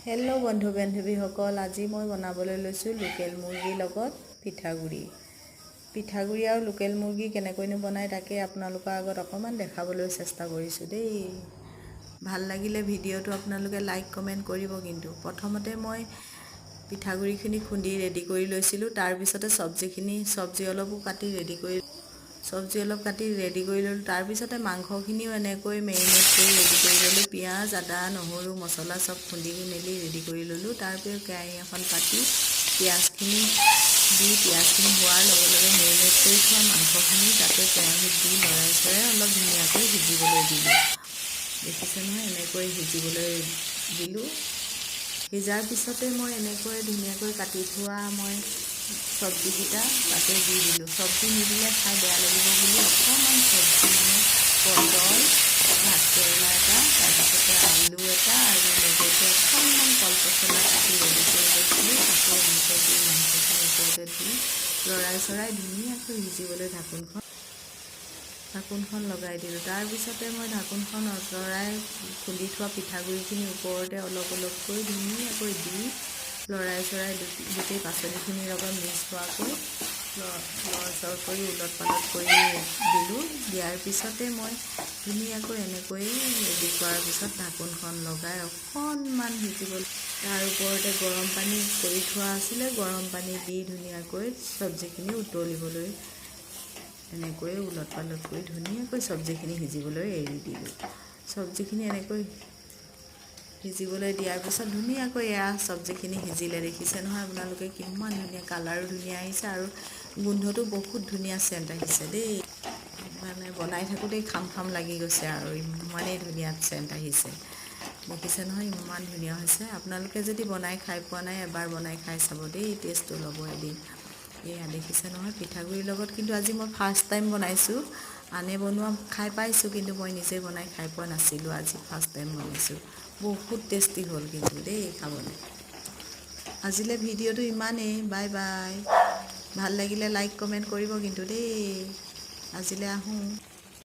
Hello' বন্ধু বান্ধৱীসকল, আজি মই বনাবলৈ লৈছোঁ লোকেল মুৰ্গীৰ লগত পিঠাগুড়ি। পিঠাগুড়ি আৰু লোকেল মুৰ্গী কেনেকৈনো বনায় তাকে আপোনালোকৰ আগত অকণমান দেখাবলৈ চেষ্টা কৰিছোঁ দেই। ভাল লাগিলে ভিডিঅ'টো আপোনালোকে লাইক কমেণ্ট কৰিব। কিন্তু প্ৰথমতে মই পিঠাগুড়িখিনি খুন্দি ৰেডি কৰি লৈছিলোঁ। তাৰপিছতে চব্জি অলপো কাটি ৰেডি কৰি ল'লোঁ। তাৰপিছতে মাংসখিনিও এনেকৈ মেৰিনেট কৰি ৰেডি কৰি ল'লোঁ। পিঁয়াজ, আদা, নহৰু, মছলা চব খুন্দি মেলি ৰেডি কৰি ল'লোঁ। তাৰপিছত কেৰাহী এখন পাতি পিঁয়াজখিনি হোৱাৰ লগে লগে মেৰিনেট কৰি থোৱা মাংসখিনি তাতে কেৰাহীত দি লৰাই চৰাই অলপ ধুনীয়াকৈ সিজিবলৈ দিলোঁ। দেখিছে নহয়, এনেকৈ সিজিবলৈ দিলোঁ। সিজাৰ পিছতে মই এনেকৈ ধুনীয়াকৈ কাটি থোৱা চব্জিকেইটা তাতে দি দিলোঁ। চব্জি নিদিলে খাই বেয়া লাগিব বুলি অকণমান চব্জি পটল, ভাতকেৰেলা এটা, তাৰপিছতে আলু এটা আৰু লগতে অকণমান কলপচলা কাটি ৰেডি কৰি লৈছিলোঁ। তাতে এনেকৈ দি মাংসখিনি ওপৰতে দি লৰাই চৰাই ধুনীয়াকৈ সিজিবলৈ ঢাকোনখন লগাই দিলোঁ। তাৰপিছতে মই ঢাকোনখন আঁতৰাই খুন্দি থোৱা পিঠাগুড়িখিনি ওপৰতে অলপ অলপকৈ ধুনীয়াকৈ দি লৰাই চৰাই গোটেই পাচলিখিনিৰ লগত মিক্স হোৱাকৈ লৰচৰ কৰি ওলট পালট কৰি দিলোঁ। দিয়াৰ পিছতে মই ধুনীয়াকৈ এনেকৈ ৰেডি কৰাৰ পিছত ঢাকোনখন লগাই অকণমান সিজিবলৈ, তাৰ ওপৰতে গৰম পানী কৰি থোৱা আছিলে, গৰম পানী দি ধুনীয়াকৈ চব্জিখিনি উতলিবলৈ এনেকৈ ওলট পালট কৰি ধুনীয়াকৈ চব্জিখিনি সিজিবলৈ এৰি দিলোঁ। চব্জিখিনি এনেকৈ সিজিবলৈ দিয়াৰ পিছত ধুনীয়াকৈ চব্জিখিনি সিজিলে। দেখিছে নহয় আপোনালোকে কিমান ধুনীয়া কালাৰো ধুনীয়া আহিছে আৰু গোন্ধটো বহুত ধুনীয়া চেণ্ট আহিছে দেই। বনাই থাকোঁতেই খাম লাগি গৈছে আৰু ইমানেই ধুনীয়া চেণ্ট আহিছে। দেখিছে নহয় ইমান ধুনীয়া হৈছে। আপোনালোকে যদি বনাই খাই পোৱা নাই এবাৰ বনাই খাই চাব দেই, টেষ্টটো ল'ব এদিন। এয়া দেখিছে নহয় পিঠাগুড়িৰ লগত, কিন্তু আজি মই ফাৰ্ষ্ট টাইম বনাইছোঁ। আনে বনোৱা খাই পাইছোঁ, কিন্তু মই নিজে বনাই খাই পোৱা নাছিলোঁ। আজি ফাৰ্ষ্ট টাইম বনাইছোঁ। বহুত টেষ্টি হ'ল কিন্তু দেই খাবলৈ। আজিলৈ ভিডিঅ'টো ইমানেই। Bye bye. ভাল লাগিলে লাইক কমেণ্ট কৰিব কিন্তু দেই। আজিলৈ আহোঁ।